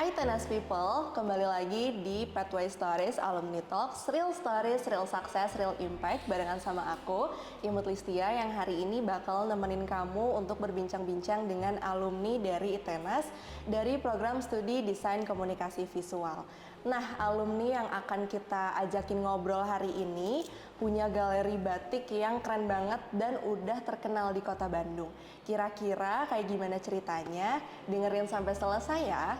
Hai Tenas People, kembali lagi di Pathway Stories Alumni Talks, Real Stories, Real Success, Real Impact barengan sama aku, Imut Listia yang hari ini bakal nemenin kamu untuk berbincang-bincang dengan alumni dari ITENAS dari program studi Desain Komunikasi Visual. Nah, alumni yang akan kita ajakin ngobrol hari ini punya galeri batik yang keren banget dan udah terkenal di kota Bandung. Kira-kira kayak gimana ceritanya? Dengerin sampai selesai ya.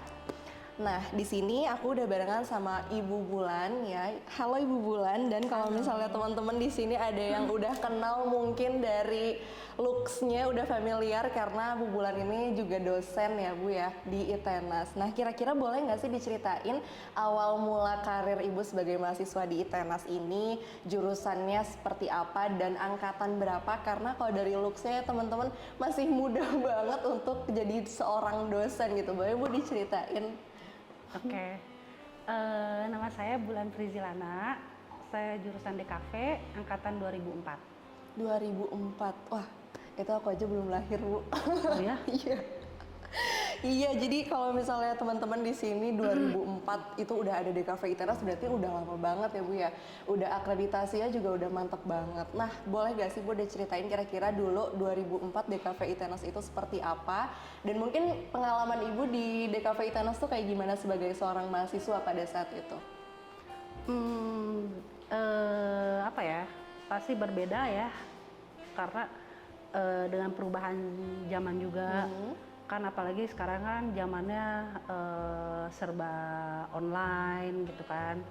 Nah, di sini aku udah barengan sama Ibu Bulan ya. Halo Ibu Bulan, dan kalau misalnya teman-teman di sini ada yang udah kenal mungkin dari looks-nya udah familiar karena Bu Bulan ini juga dosen ya Bu ya di ITENAS. Nah, kira-kira boleh nggak sih diceritain awal mula karir Ibu sebagai mahasiswa di ITENAS ini, jurusannya seperti apa dan angkatan berapa? Karena kalau dari looks-nya teman-teman masih muda banget untuk jadi seorang dosen gitu. Boleh Bu diceritain? Oke, nama saya Bulan Frizilana, saya jurusan DKV, angkatan 2004. 2004, wah itu aku aja belum lahir Bu. Oh ya? Iya. Iya, jadi kalau misalnya teman-teman di sini 2004 itu udah ada DKV ITENAS berarti udah lama banget ya Bu ya. Udah akreditasinya juga udah mantep banget. Nah, boleh gak sih Bu diceritain kira-kira dulu 2004 DKV ITENAS itu seperti apa? Dan mungkin pengalaman Ibu di DKV ITENAS tuh kayak gimana sebagai seorang mahasiswa pada saat itu? Apa ya? Pasti berbeda ya, karena dengan perubahan zaman juga. Kan apalagi sekarang kan zamannya serba online gitu kan.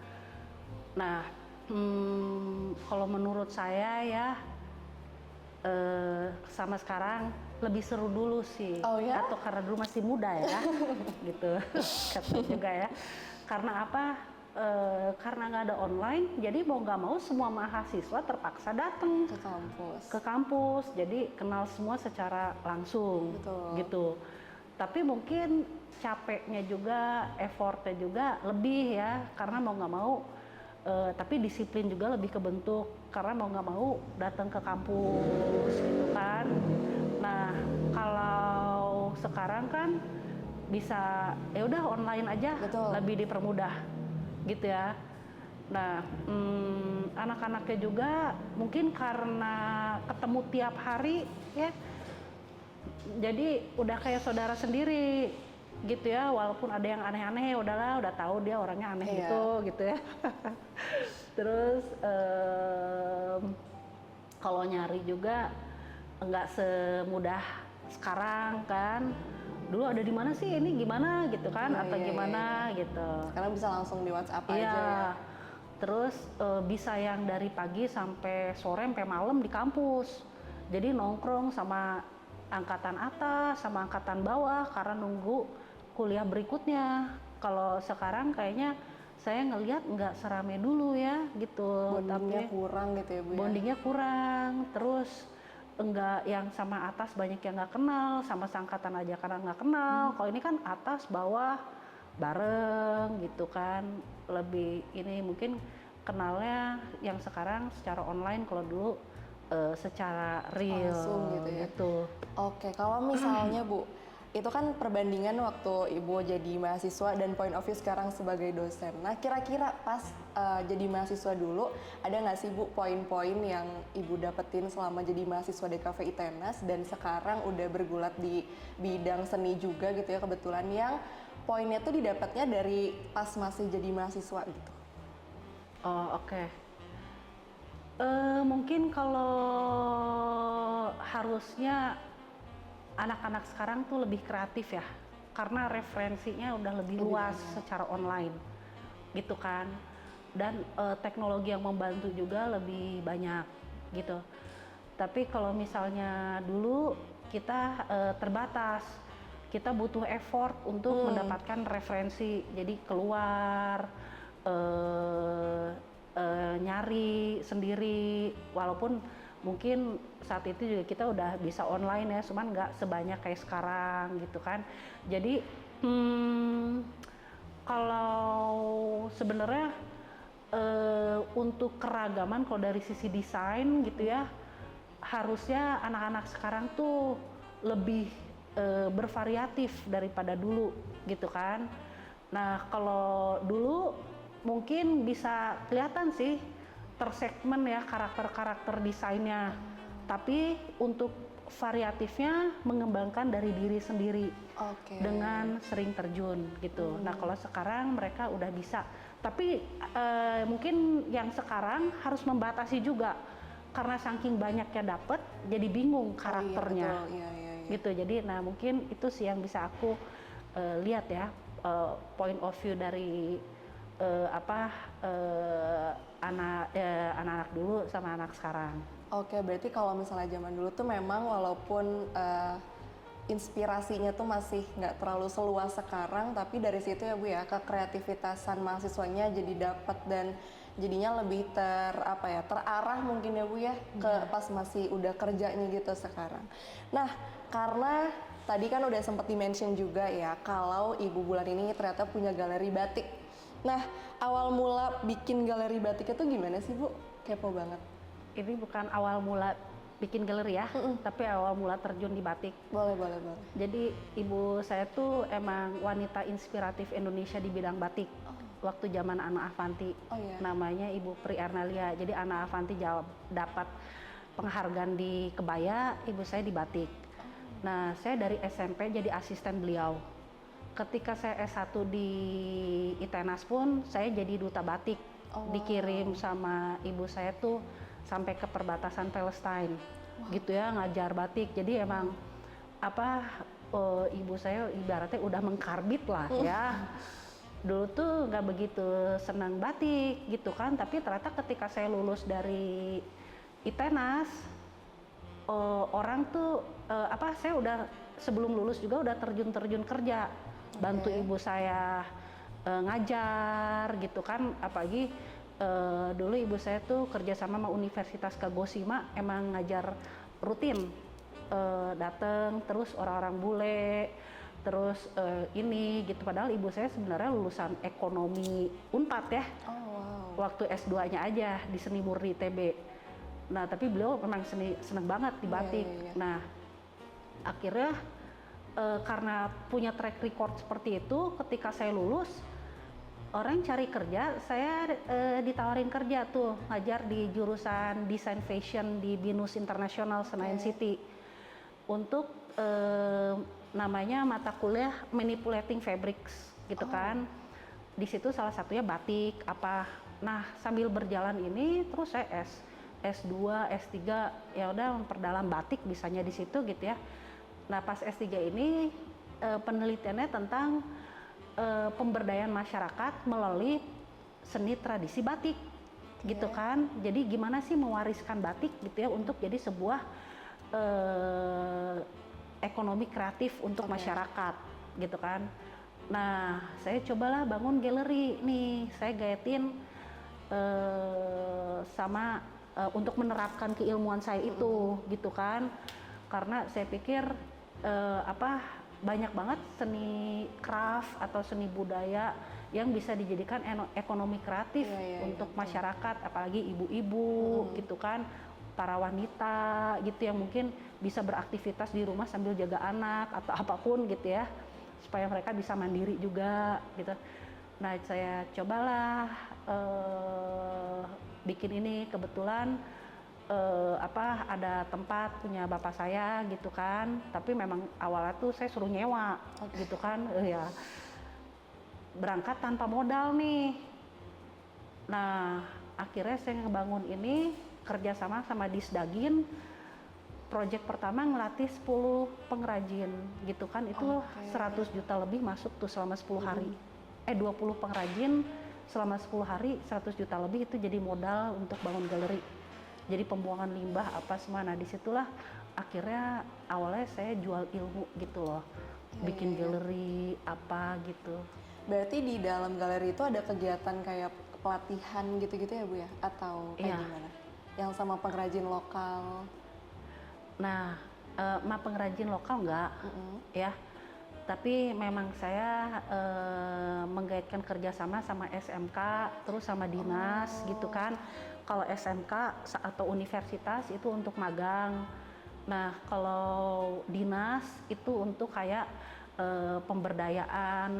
Nah, kalau menurut saya ya sama sekarang lebih seru dulu sih. Oh ya? Atau karena dulu masih muda ya, gitu. Kata juga ya. Karena apa? Karena nggak ada online, jadi mau nggak mau semua mahasiswa terpaksa datang ke kampus, jadi kenal semua secara langsung. Betul. Gitu. Tapi mungkin capeknya juga, effortnya juga lebih ya, karena mau nggak mau. Tapi disiplin juga lebih kebentuk karena mau nggak mau datang ke kampus gitu kan. Nah, kalau sekarang kan bisa ya udah online aja. Betul. Lebih dipermudah gitu ya. Nah, anak-anaknya juga mungkin karena ketemu tiap hari ya, jadi udah kayak saudara sendiri gitu ya. Walaupun ada yang aneh-aneh, udahlah, udah tahu dia orangnya aneh gitu ya. Terus kalau nyari juga nggak semudah sekarang kan. Dulu ada di mana sih, ini gimana gitu kan, atau gimana gitu. Sekarang bisa langsung di WhatsApp aja ya. Terus bisa yang dari pagi sampai sore sampai malam di kampus. Jadi nongkrong sama angkatan atas sama angkatan bawah karena nunggu kuliah berikutnya. Kalau sekarang kayaknya saya ngelihat nggak serame dulu ya gitu. Bondingnya kurang gitu ya Bu ya? Bondingnya kurang, terus enggak yang sama atas banyak yang nggak kenal, sama seangkatan aja karena nggak kenal. Kalau ini kan atas bawah bareng gitu kan, lebih ini mungkin kenalnya yang sekarang secara online, kalau dulu secara real langsung gitu ya. Gitu. Oke, kalau misalnya Bu, itu kan perbandingan waktu Ibu jadi mahasiswa dan point of view sekarang sebagai dosen. Nah, kira-kira pas jadi mahasiswa dulu, ada nggak sih Bu poin-poin yang Ibu dapetin selama jadi mahasiswa DKV ITENAS dan sekarang udah bergulat di bidang seni juga gitu ya kebetulan, yang poinnya tuh didapatnya dari pas masih jadi mahasiswa gitu? Oh oke. Mungkin kalau harusnya anak-anak sekarang tuh lebih kreatif ya, karena referensinya udah lebih luas secara online gitu kan, dan teknologi yang membantu juga lebih banyak gitu. Tapi kalau misalnya dulu kita terbatas, kita butuh effort untuk mendapatkan referensi, jadi keluar nyari sendiri, walaupun mungkin saat itu juga kita udah bisa online ya, cuman nggak sebanyak kayak sekarang gitu kan. Jadi kalau sebenarnya untuk keragaman kalau dari sisi desain gitu ya, harusnya anak-anak sekarang tuh lebih bervariatif daripada dulu gitu kan. Nah, kalau dulu mungkin bisa kelihatan sih tersegmen ya karakter-karakter desainnya. Tapi untuk variatifnya mengembangkan dari diri sendiri Oke. dengan sering terjun gitu. Nah, kalau sekarang mereka udah bisa. Tapi mungkin yang sekarang harus membatasi juga karena saking banyaknya dapet jadi bingung karakternya. Oh, iya, betul. Iya. Gitu. Jadi nah mungkin itu sih yang bisa aku lihat ya, point of view dari anak-anak dulu sama anak sekarang. Oke, berarti kalau misalnya zaman dulu tuh memang walaupun inspirasinya tuh masih nggak terlalu seluas sekarang, tapi dari situ ya Bu ya, kekreativitasan mahasiswanya jadi dapat dan jadinya lebih terarah mungkin ya Bu ya, ke pas masih udah kerjanya gitu sekarang. Nah, karena tadi kan udah sempat di-mention juga ya, kalau Ibu Bulan ini ternyata punya galeri batik. Nah, awal mula bikin galeri batik itu gimana sih Bu? Kepo banget. Ini bukan awal mula bikin galeri ya, tapi awal mula terjun di batik. Boleh. Jadi ibu saya tuh emang wanita inspiratif Indonesia di bidang batik. Waktu zaman Ana Avanti, namanya Ibu Pri Ernalia. Jadi Ana Avanti dapat penghargaan di kebaya, ibu saya di batik. Nah, saya dari SMP jadi asisten beliau. Ketika saya S1 di ITENAS pun, saya jadi duta batik. Dikirim sama ibu saya tuh sampai ke perbatasan Palestine, gitu ya, ngajar batik. Jadi emang ibu saya ibaratnya udah mengkarbit lah ya. Dulu tuh nggak begitu senang batik gitu kan, tapi ternyata ketika saya lulus dari ITENAS, orang tuh saya udah sebelum lulus juga udah terjun kerja, bantu ibu saya ngajar gitu kan, apalagi dulu ibu saya tuh kerja sama Universitas Kagoshima, emang ngajar rutin, dateng terus orang-orang bule, terus ini gitu, padahal ibu saya sebenarnya lulusan ekonomi Unpad ya, waktu S2-nya aja di Seni Murni ITB. Nah, tapi beliau memang seneng banget di batik. Nah, akhirnya karena punya track record seperti itu, ketika saya lulus, orang cari kerja, saya ditawarin kerja tuh, ngajar di jurusan Desain Fashion di BINUS Internasional Senayan City. Untuk namanya mata kuliah Manipulating Fabrics gitu kan. Di situ salah satunya batik apa. Nah, sambil berjalan ini terus saya S2, S3 ya udah memperdalam batik bisanya di situ gitu ya. Nah, pas S3 ini penelitiannya tentang pemberdayaan masyarakat melalui seni tradisi batik gitu kan. Jadi gimana sih mewariskan batik gitu ya untuk jadi sebuah ekonomi kreatif untuk masyarakat gitu kan. Nah, saya cobalah bangun galeri nih, saya gaetin untuk menerapkan keilmuan saya itu gitu kan, karena saya pikir banyak banget seni craft atau seni budaya yang bisa dijadikan ekonomi kreatif untuk masyarakat, apalagi ibu-ibu gitu kan, para wanita gitu yang mungkin bisa beraktivitas di rumah sambil jaga anak atau apapun gitu ya, supaya mereka bisa mandiri juga gitu. Nah, saya cobalah bikin ini, kebetulan ada tempat punya bapak saya gitu kan, tapi memang awalnya tuh saya suruh nyewa gitu kan, ya berangkat tanpa modal nih. Nah, akhirnya saya ngebangun ini kerjasama sama Disdagin. Project pertama ngelatih 10 pengrajin gitu kan, itu 100 juta lebih masuk tuh selama 10 hari. 20 pengrajin selama 10 hari 100 juta lebih, itu jadi modal untuk bangun galeri. Jadi pembuangan limbah apa semua. Nah, disitulah akhirnya awalnya saya jual ilmu gitu loh, bikin galeri apa gitu. Berarti di dalam galeri itu ada kegiatan kayak pelatihan gitu-gitu ya Bu ya? Atau kayak gimana? Yang sama pengrajin lokal? Nah, pengrajin lokal enggak ya, tapi memang saya menggaitkan kerjasama sama SMK, terus sama dinas gitu kan. Kalau SMK atau universitas itu untuk magang. Nah, kalau dinas itu untuk kayak pemberdayaan,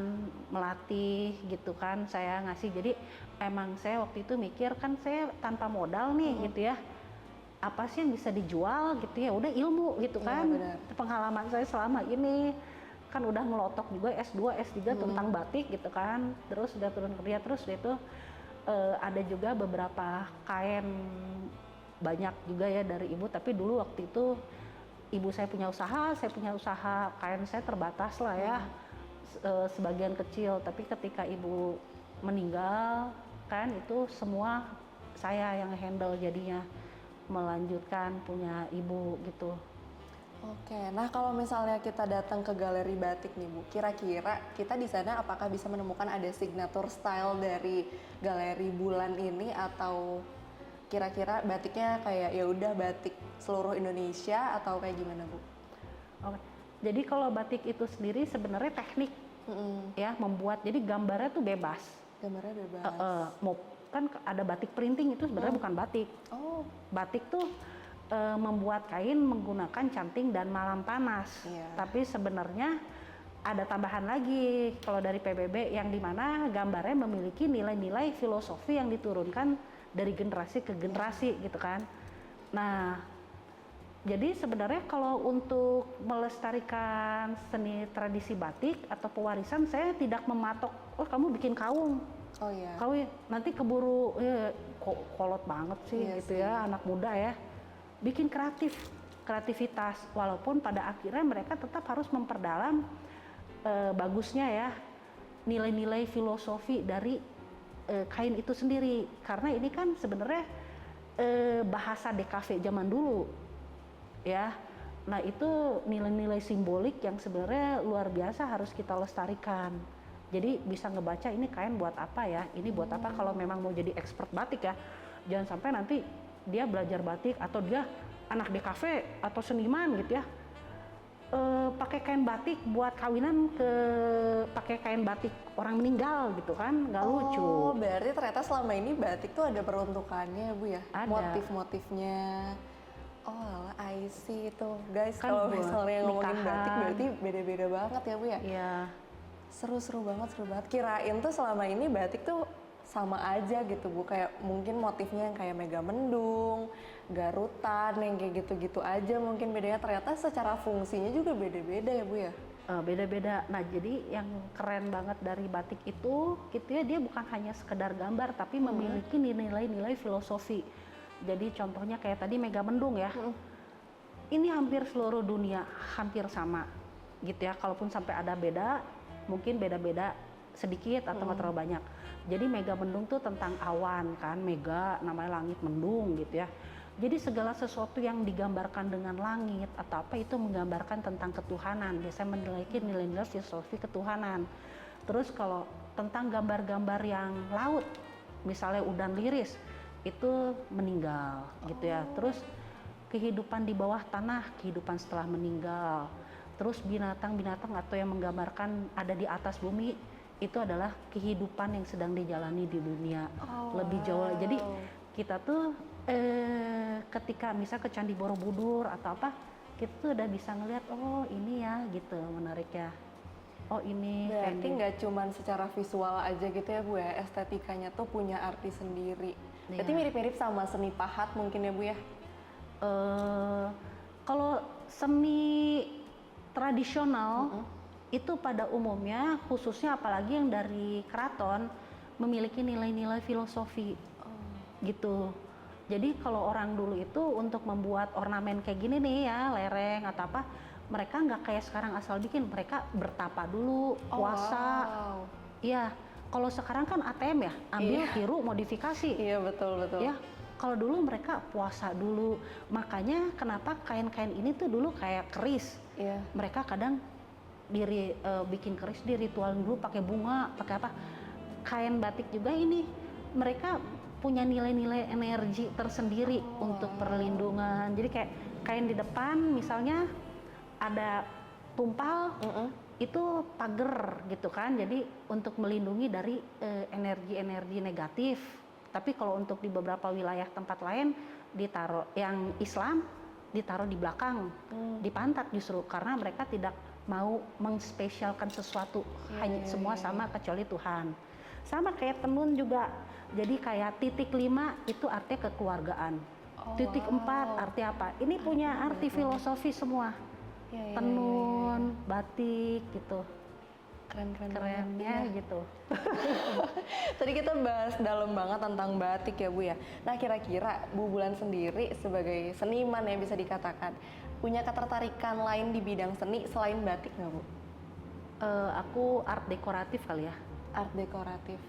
melatih gitu kan saya ngasih. Jadi emang saya waktu itu mikir kan saya tanpa modal nih gitu ya. Apa sih yang bisa dijual gitu ya? Udah ilmu gitu kan. benar. Pengalaman saya selama ini kan udah ngelotok juga S2, S3 tentang batik gitu kan. Terus udah turun kerja terus itu ada juga beberapa kain banyak juga ya dari ibu, tapi dulu waktu itu ibu saya punya usaha, kain saya terbatas lah ya, sebagian kecil. Tapi ketika ibu meninggal kan itu semua saya yang handle jadinya, melanjutkan punya ibu gitu. Oke, nah kalau misalnya kita datang ke galeri batik nih Bu, kira-kira kita di sana apakah bisa menemukan ada signature style dari galeri Bulan ini, atau kira-kira batiknya kayak ya udah batik seluruh Indonesia atau kayak gimana Bu? Oke. Jadi kalau batik itu sendiri sebenarnya teknik ya membuat, jadi gambarnya tuh bebas. Gambarnya bebas. Mau kan ada batik printing itu sebenarnya bukan batik. Oh, Batik tuh membuat kain menggunakan canting dan malam panas. Iya. Tapi sebenarnya ada tambahan lagi kalau dari PBB yang dimana gambarnya memiliki nilai-nilai filosofi yang diturunkan dari generasi ke generasi gitu kan. Nah, jadi sebenarnya kalau untuk melestarikan seni tradisi batik atau pewarisan, saya tidak mematok, oh kamu bikin kaung, oh iya. kau nanti keburu kolot banget sih Iya gitu sih. ya anak muda ya. Bikin kreativitas, walaupun pada akhirnya mereka tetap harus memperdalam bagusnya ya nilai-nilai filosofi dari kain itu sendiri, karena ini kan sebenarnya bahasa DKV zaman dulu ya. Nah itu nilai-nilai simbolik yang sebenarnya luar biasa harus kita lestarikan. Jadi bisa ngebaca ini kain buat apa ya, ini buat apa kalau memang mau jadi expert batik ya. Jangan sampai nanti dia belajar batik atau dia anak DKV atau seniman gitu ya, pakai kain batik buat kawinan pakai kain batik orang meninggal gitu kan, nggak lucu. Oh, berarti ternyata selama ini batik tuh ada peruntukannya ya Bu ya? Ada. Motif-motifnya. Oh alah, I see itu. Guys, Kan kalau buat misalnya ngomongin nikahan. batik berarti beda-beda banget ya Bu ya? Iya. Seru-seru banget, seru banget. Kirain tuh selama ini batik tuh sama aja gitu Bu, kayak mungkin motifnya yang kayak mega mendung, garutan, yang kayak gitu-gitu aja mungkin bedanya. Ternyata secara fungsinya juga beda-beda ya Bu ya? Beda-beda. Nah jadi yang keren banget dari batik itu gitu ya, dia bukan hanya sekedar gambar tapi memiliki nilai-nilai filosofi. Jadi contohnya kayak tadi mega mendung ya, ini hampir seluruh dunia hampir sama gitu ya, kalaupun sampai ada beda, mungkin beda-beda sedikit atau nggak terlalu banyak. Jadi mega mendung tuh tentang awan kan, mega namanya langit, mendung gitu ya. Jadi segala sesuatu yang digambarkan dengan langit atau apa itu menggambarkan tentang ketuhanan, biasanya memiliki nilai-nilai filosofi ketuhanan. Terus kalau tentang gambar-gambar yang laut, misalnya udan liris, itu meninggal gitu ya. Terus kehidupan di bawah tanah, kehidupan setelah meninggal. Terus binatang-binatang atau yang menggambarkan ada di atas bumi, itu adalah kehidupan yang sedang dijalani di dunia. Lebih jauh. Jadi kita tuh ketika misal ke Candi Borobudur atau apa, kita tuh udah bisa ngelihat, oh ini ya gitu menariknya. Oh ini Berarti nggak cuman secara visual aja gitu ya Bu ya, estetikanya tuh punya arti sendiri. Berarti Iya. mirip-mirip sama seni pahat mungkin ya Bu ya? Kalau seni tradisional itu pada umumnya, khususnya apalagi yang dari keraton, memiliki nilai-nilai filosofi gitu. Jadi kalau orang dulu itu untuk membuat ornamen kayak gini nih ya, lereng atau apa, mereka nggak kayak sekarang asal bikin, mereka bertapa dulu, puasa. Wow. Iya, kalau sekarang kan ATM ya, ambil, tiru, modifikasi. Iya betul-betul. Ya, kalau dulu mereka puasa dulu. Makanya kenapa kain-kain ini tuh dulu kayak keris. Iya. Mereka kadang bikin keris di ritual dulu pakai bunga, pakai apa. Kain batik juga ini, mereka punya nilai-nilai energi tersendiri untuk perlindungan. Jadi kayak kain di depan misalnya ada tumpal, itu pagar gitu kan. Jadi untuk melindungi dari energi-energi negatif. Tapi kalau untuk di beberapa wilayah tempat lain ditaruh, yang Islam ditaruh di belakang, di pantat justru, karena mereka tidak mau mengspesialkan sesuatu, hanya semua sama kecuali Tuhan. Sama kayak tenun juga, jadi kayak titik 5 itu artinya kekeluargaan, titik 4 arti apa? Ini punya arti filosofi semua, tenun, batik gitu. Kerennya gitu. Tadi kita bahas dalam banget tentang batik ya Bu ya. Nah kira-kira Bu Bulan sendiri sebagai seniman ya bisa dikatakan, punya ketertarikan lain di bidang seni selain batik nggak Bu? Aku art dekoratif kali ya. Art dekoratif,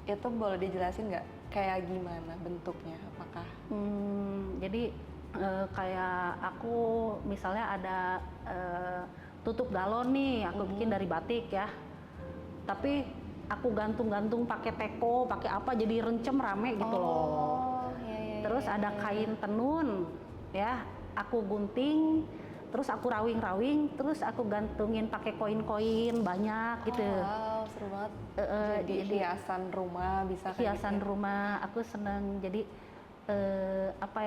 itu boleh dijelasin nggak kayak gimana bentuknya? Apakah? Jadi kayak aku misalnya ada tutup galon nih, aku bikin dari batik ya. Tapi aku gantung-gantung pakai teko, pakai apa jadi rencem rame gitu loh. Terus ada kain tenun ya, aku gunting, terus aku rawing-rawing, terus aku gantungin pakai koin-koin banyak gitu. Wow, seru banget. Jadi hiasan rumah bisa kayak Hiasan gitu. rumah, aku seneng jadi apa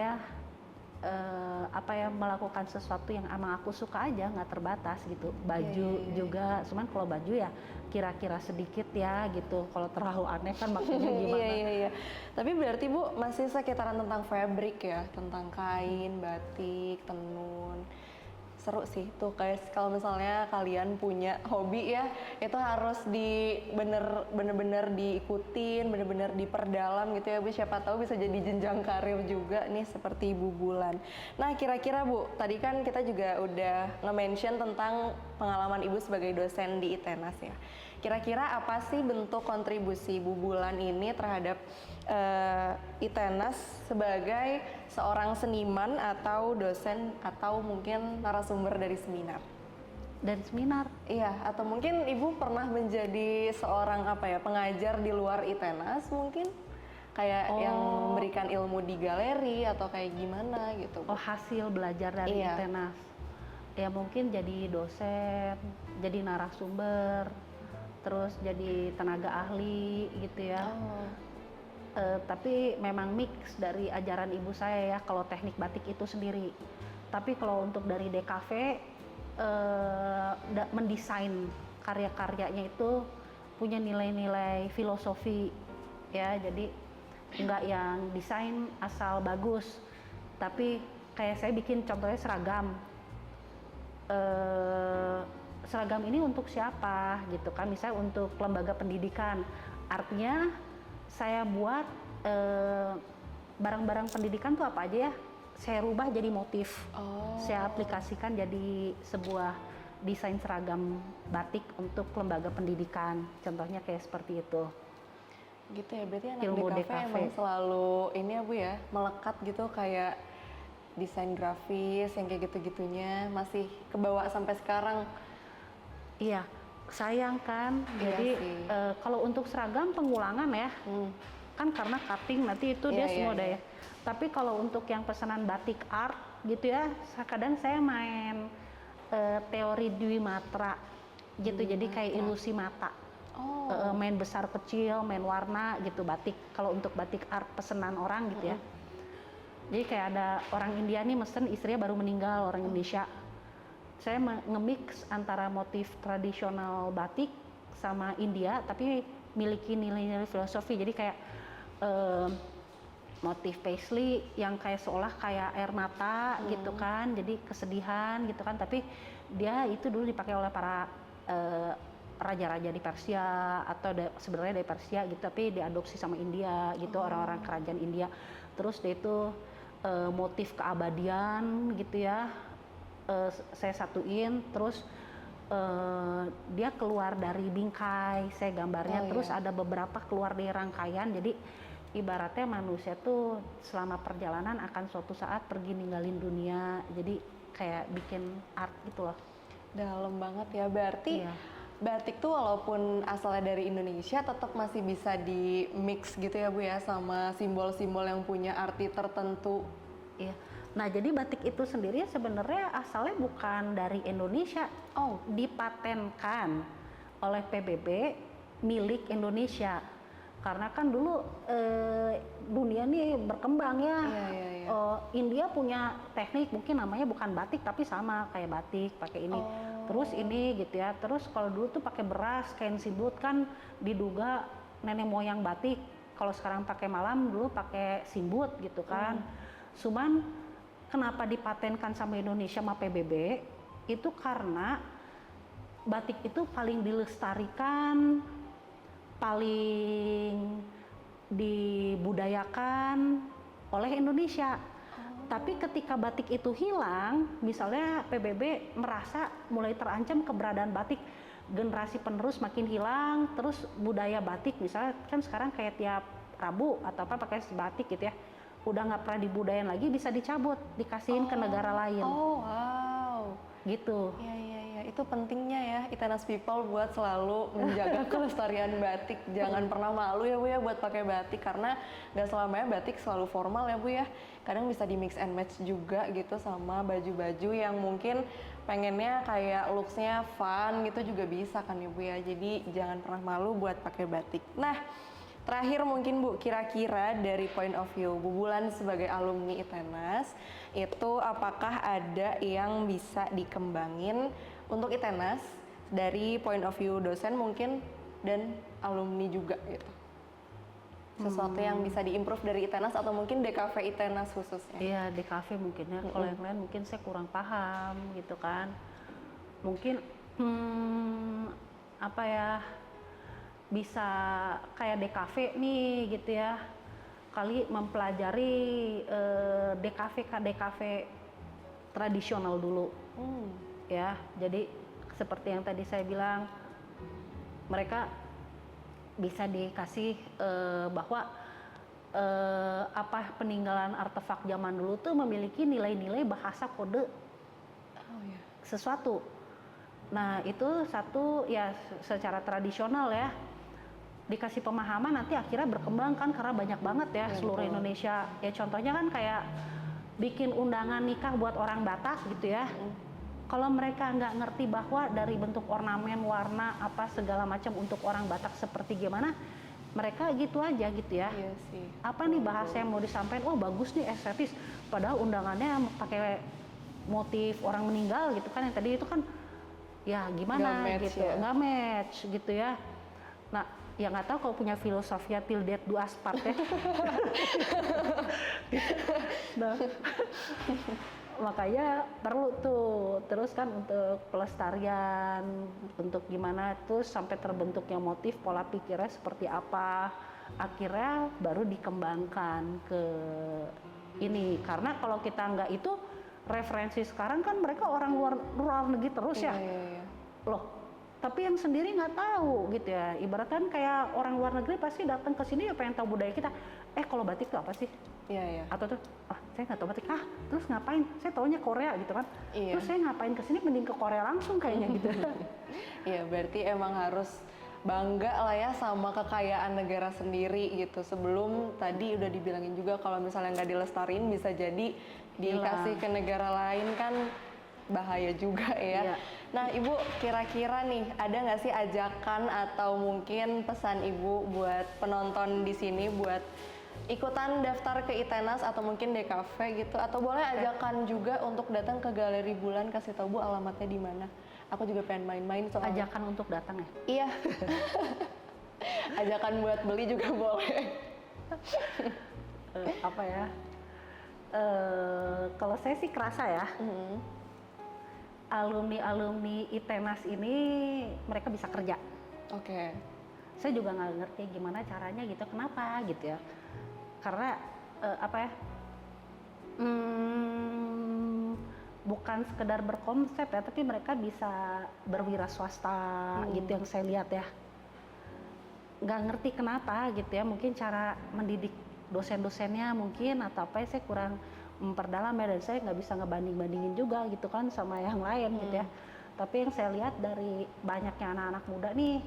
ya melakukan sesuatu yang emang aku suka aja, nggak terbatas gitu. Baju juga, cuman kalau baju ya kira-kira sedikit ya gitu. Kalau terlalu aneh kan maksudnya gimana? Iya. Tapi berarti Bu masih sekitaran tentang fabric ya, tentang kain, batik, tenun. Seru sih tuh, guys. Kalau misalnya kalian punya hobi ya, itu harus bener-bener diikutin, bener-bener diperdalam gitu ya Bu. Siapa tahu bisa jadi jenjang karir juga nih seperti Bu Bulan. Nah kira-kira Bu, tadi kan kita juga udah nge-mention tentang pengalaman Ibu sebagai dosen di ITENAS ya. Kira-kira apa sih bentuk kontribusi Bu Bulan ini terhadap ITENAS sebagai seorang seniman atau dosen atau mungkin narasumber dari seminar? Dan seminar. Iya, atau mungkin Ibu pernah menjadi seorang pengajar di luar ITENAS mungkin? Kayak yang memberikan ilmu di galeri atau kayak gimana gitu. Hasil belajar dari ITENAS. Ya mungkin jadi dosen, jadi narasumber, terus jadi tenaga ahli gitu ya. Tapi memang mix dari ajaran ibu saya ya kalau teknik batik itu sendiri. Tapi kalau untuk dari DKV mendesain karya-karyanya itu punya nilai-nilai filosofi ya. Jadi enggak yang desain asal bagus, tapi kayak saya bikin contohnya seragam. Seragam ini untuk siapa gitu kan? Misalnya untuk lembaga pendidikan, artinya saya buat barang-barang pendidikan tuh apa aja ya, saya rubah jadi motif, saya aplikasikan jadi sebuah desain seragam batik untuk lembaga pendidikan, contohnya kayak seperti itu. Gitu ya, berarti anak Ilmu DKV DKV emang selalu ini ya Bu ya, melekat gitu kayak desain grafis yang kayak gitu-gitunya masih kebawa sampai sekarang. Iya. Sayang kan, Iya jadi sih. kalau untuk seragam pengulangan ya, kan karena cutting nanti itu dia semua ya. Tapi kalau untuk yang pesanan batik art gitu ya, kadang saya main teori Dwi Matra gitu, jadi kayak ilusi mata. Main besar kecil, main warna gitu batik. Kalau untuk batik art pesanan orang gitu ya. Jadi kayak ada orang India nih mesen istrinya baru meninggal, orang Indonesia. Saya nge-mix antara motif tradisional batik sama India, tapi miliki nilai-nilai filosofi. Jadi kayak motif paisley yang kayak seolah kayak air mata gitu kan, jadi kesedihan gitu kan. Tapi dia itu dulu dipakai oleh para raja-raja di Persia atau sebenarnya dari Persia gitu, tapi diadopsi sama India gitu, orang-orang kerajaan India. Terus dia itu motif keabadian gitu ya. Saya satuin, terus dia keluar dari bingkai, saya gambarnya, terus ada beberapa keluar dari rangkaian. Jadi ibaratnya manusia tuh selama perjalanan akan suatu saat pergi ninggalin dunia, jadi kayak bikin art gitu loh. Dalam banget ya, berarti batik tuh walaupun asalnya dari Indonesia tetap masih bisa di mix gitu ya Bu ya sama simbol-simbol yang punya arti tertentu. Iya. Nah, jadi batik itu sendiri sebenarnya asalnya bukan dari Indonesia. Dipatenkan oleh PBB milik Indonesia. Karena kan dulu dunia nih berkembang ya. Iya. India punya teknik mungkin namanya bukan batik tapi sama kayak batik pakai ini. Terus ini gitu ya. Terus kalau dulu tuh pakai beras kain simbut kan diduga nenek moyang batik. Kalau sekarang pakai malam dulu pakai simbut gitu kan. Cuman kenapa dipatenkan sama Indonesia sama PBB? Itu karena batik itu paling dilestarikan, paling dibudayakan oleh Indonesia. Tapi ketika batik itu hilang, misalnya PBB merasa mulai terancam keberadaan batik, generasi penerus makin hilang, terus budaya batik misalnya kan sekarang kayak tiap Rabu atau apa pakai batik gitu ya, udah nggak pernah dibudayain lagi, bisa dicabut, dikasihin ke negara lain. Oh wow. Gitu. Iya, itu pentingnya ya Itenas People buat selalu menjaga kelestarian batik. Jangan pernah malu ya Bu ya buat pakai batik, karena nggak selamanya batik selalu formal ya Bu ya. Kadang bisa di mix and match juga gitu sama baju-baju yang mungkin pengennya kayak looks-nya fun gitu juga bisa kan ya Bu ya. Jadi jangan pernah malu buat pakai batik. Nah, terakhir mungkin Bu, kira-kira dari point of view Bu Bulan sebagai alumni Itenas, itu apakah ada yang bisa dikembangin untuk Itenas dari point of view dosen mungkin dan alumni juga gitu? Sesuatu yang bisa diimprove dari Itenas atau mungkin DKV Itenas khususnya? Iya, DKV mungkin ya. Kalau yang lain mungkin saya kurang paham gitu kan. Mungkin apa ya, bisa kayak DKV nih gitu ya, kali mempelajari DKV tradisional dulu ya. Jadi seperti yang tadi saya bilang, mereka bisa dikasih bahwa apa peninggalan artefak zaman dulu tuh memiliki nilai-nilai bahasa kode sesuatu. Nah itu satu ya, secara tradisional ya, dikasih pemahaman, nanti akhirnya berkembang kan karena banyak banget ya seluruh Indonesia. Ya contohnya kan kayak bikin undangan nikah buat orang Batak gitu ya. Kalau mereka nggak ngerti bahwa dari bentuk ornamen, warna, apa segala macam untuk orang Batak seperti gimana, mereka gitu aja gitu ya. Iya sih. Apa nih bahasa yang mau disampaikan? Oh bagus nih, estetis. Padahal undangannya pakai motif orang meninggal gitu kan, yang tadi itu kan ya gimana gitu, nggak match gitu ya. Nah, ya nggak tahu kalau punya filosofia till death do us part ya. Nah, makanya perlu tuh terus kan untuk pelestarian, untuk gimana terus sampai terbentuknya motif, pola pikirnya seperti apa, akhirnya baru dikembangkan ke ini. Karena kalau kita nggak itu, referensi sekarang kan mereka orang luar negeri terus ya. Loh, tapi yang sendiri nggak tahu gitu ya. Ibaratkan kayak orang luar negeri pasti datang ke sini ya pengen tahu budaya kita. Kalau batik itu apa sih? Iya. Atau tuh, saya nggak tahu batik. Terus ngapain? Saya taunya Korea gitu kan. Iya. Terus saya ngapain ke sini, mending ke Korea langsung kayaknya gitu. Iya, berarti emang harus bangga lah ya sama kekayaan negara sendiri gitu. Sebelum tadi udah dibilangin juga kalau misalnya nggak dilestariin bisa jadi dikasih ke negara lain kan bahaya juga ya. Iya. Nah Ibu, kira-kira nih ada nggak sih ajakan atau mungkin pesan Ibu buat penonton di sini buat ikutan daftar ke Itenas atau mungkin DKV gitu, atau boleh ajakan juga untuk datang ke Galeri Bulan, kasih tahu Bu alamatnya di mana? Aku juga pengen main-main soalnya. Ajakan untuk datang ya? Iya. Ajakan buat beli juga boleh. Apa ya? Kalau saya sih kerasa ya, alumni Itenas ini mereka bisa kerja. Oke. Saya juga nggak ngerti gimana caranya gitu, kenapa gitu ya? Karena apa ya? Bukan sekedar berkonsep ya, tapi mereka bisa berwira swasta gitu yang saya lihat ya. Nggak ngerti kenapa gitu ya, mungkin cara mendidik dosen-dosennya mungkin atau apa ya, saya kurang memperdalam ya, dan saya nggak bisa ngebanding-bandingin juga gitu kan sama yang lain gitu ya. Tapi yang saya lihat dari banyaknya anak-anak muda nih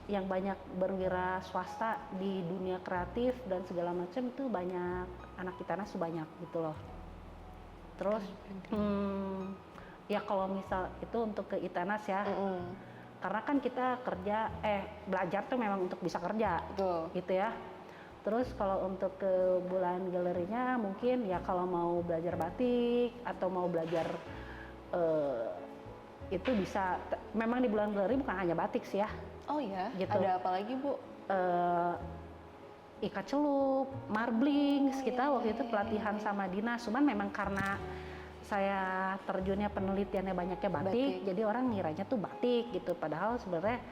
yang banyak berwira swasta di dunia kreatif dan segala macam, itu banyak anak Itenas banyak gitu loh. Terus ya kalau misal itu untuk ke Itenas ya, karena kan kita belajar tuh memang untuk bisa kerja, Betul. gitu ya. Terus kalau untuk ke bulan galerinya mungkin ya kalau mau belajar batik atau mau belajar itu bisa. Memang di bulan galeri bukan hanya batik sih ya, Oh ya, gitu. ada apa lagi Bu? Eh, ikat celup, marbling, kita iya, waktu itu pelatihan sama dinas. Cuman memang karena saya terjunnya penelitiannya banyaknya batik, jadi orang ngiranya tuh batik gitu. Padahal sebenarnya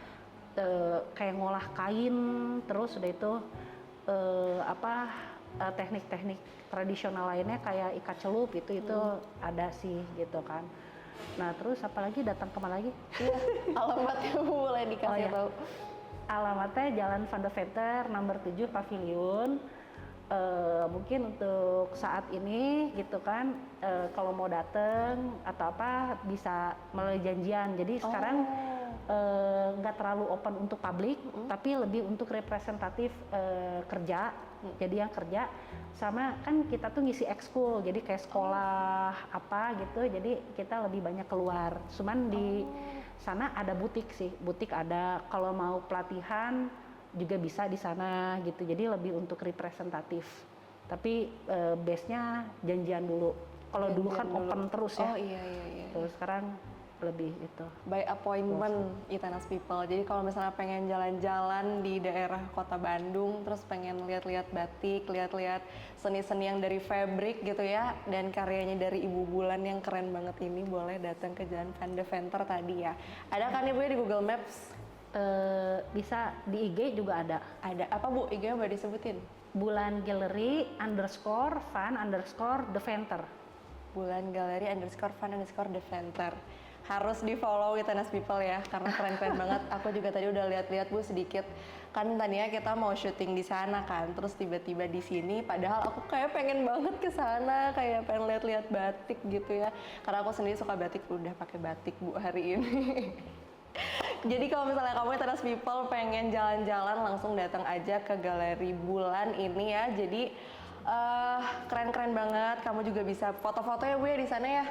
kayak ngolah kain, terus udah itu teknik-teknik tradisional lainnya kayak ikat celup itu ada sih gitu kan. Nah terus apalagi datang kemana lagi? Iya, alamatnya Bu boleh dikasih iya. tahu. Alamatnya Jalan Van de Venter nomor 7 Pavilion. Mungkin untuk saat ini gitu kan, kalau mau datang atau apa bisa melalui janjian. Jadi sekarang nggak terlalu open untuk publik, tapi lebih untuk representatif kerja. Jadi yang kerja sama kan kita tuh ngisi ekskul, jadi kayak sekolah apa gitu. Jadi kita lebih banyak keluar. Cuman di sana ada butik sih, butik ada. Kalau mau pelatihan juga bisa di sana gitu. Jadi lebih untuk representatif. Tapi base-nya janjian dulu. Kalau dulu kan open terus ya. Oh iya. Terus sekarang lebih itu. By appointment Itanas People. Jadi kalau misalnya pengen jalan-jalan di daerah kota Bandung, terus pengen lihat-lihat batik, lihat-lihat seni-seni yang dari fabric gitu ya, dan karyanya dari Ibu Bulan yang keren banget ini, boleh datang ke Jalan Van de Venter tadi ya. Ada kan Ibu ya di Google Maps? Bisa di IG juga ada. Ada apa Bu? IG-nya boleh disebutin? Bulan Gallery _Van_The Venter. Bulan Galeri _Van_The Venter. Harus di follow Itanas People ya, karena keren-keren banget. Aku juga tadi udah lihat-lihat Bu sedikit. Kan tadinya kita mau syuting di sana kan, terus tiba-tiba di sini. Padahal aku kayak pengen banget ke sana, kayak pengen lihat-lihat batik gitu ya. Karena aku sendiri suka batik, udah pakai batik Bu hari ini. Jadi kalau misalnya kamu Itanas People pengen jalan-jalan, langsung datang aja ke Galeri Bulan ini ya. Jadi keren-keren banget. Kamu juga bisa foto-foto ya Bu ya di sana ya.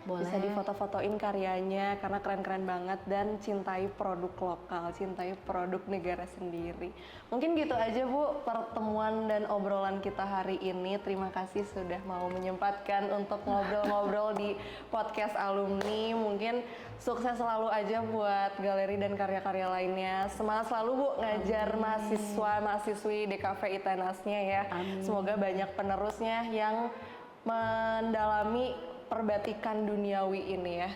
Boleh. Bisa difoto-fotoin karyanya karena keren-keren banget, dan cintai produk lokal, cintai produk negara sendiri. Mungkin gitu aja Bu pertemuan dan obrolan kita hari ini. Terima kasih sudah mau menyempatkan untuk ngobrol-ngobrol di podcast alumni. Mungkin sukses selalu aja buat galeri dan karya-karya lainnya. Semangat selalu Bu ngajar mahasiswa-mahasiswi DKV Itanasnya ya. Amin. Semoga banyak penerusnya yang mendalami perbatikan duniawi ini ya.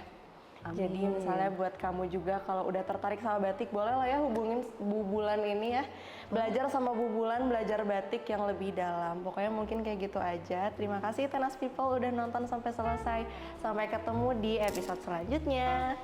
Amin. Jadi misalnya buat kamu juga kalau udah tertarik sama batik, boleh lah ya hubungin Bu Bulan ini ya. Belajar sama Bu Bulan, belajar batik yang lebih dalam. Pokoknya mungkin kayak gitu aja. Terima kasih Itanas People udah nonton sampai selesai. Sampai ketemu di episode selanjutnya.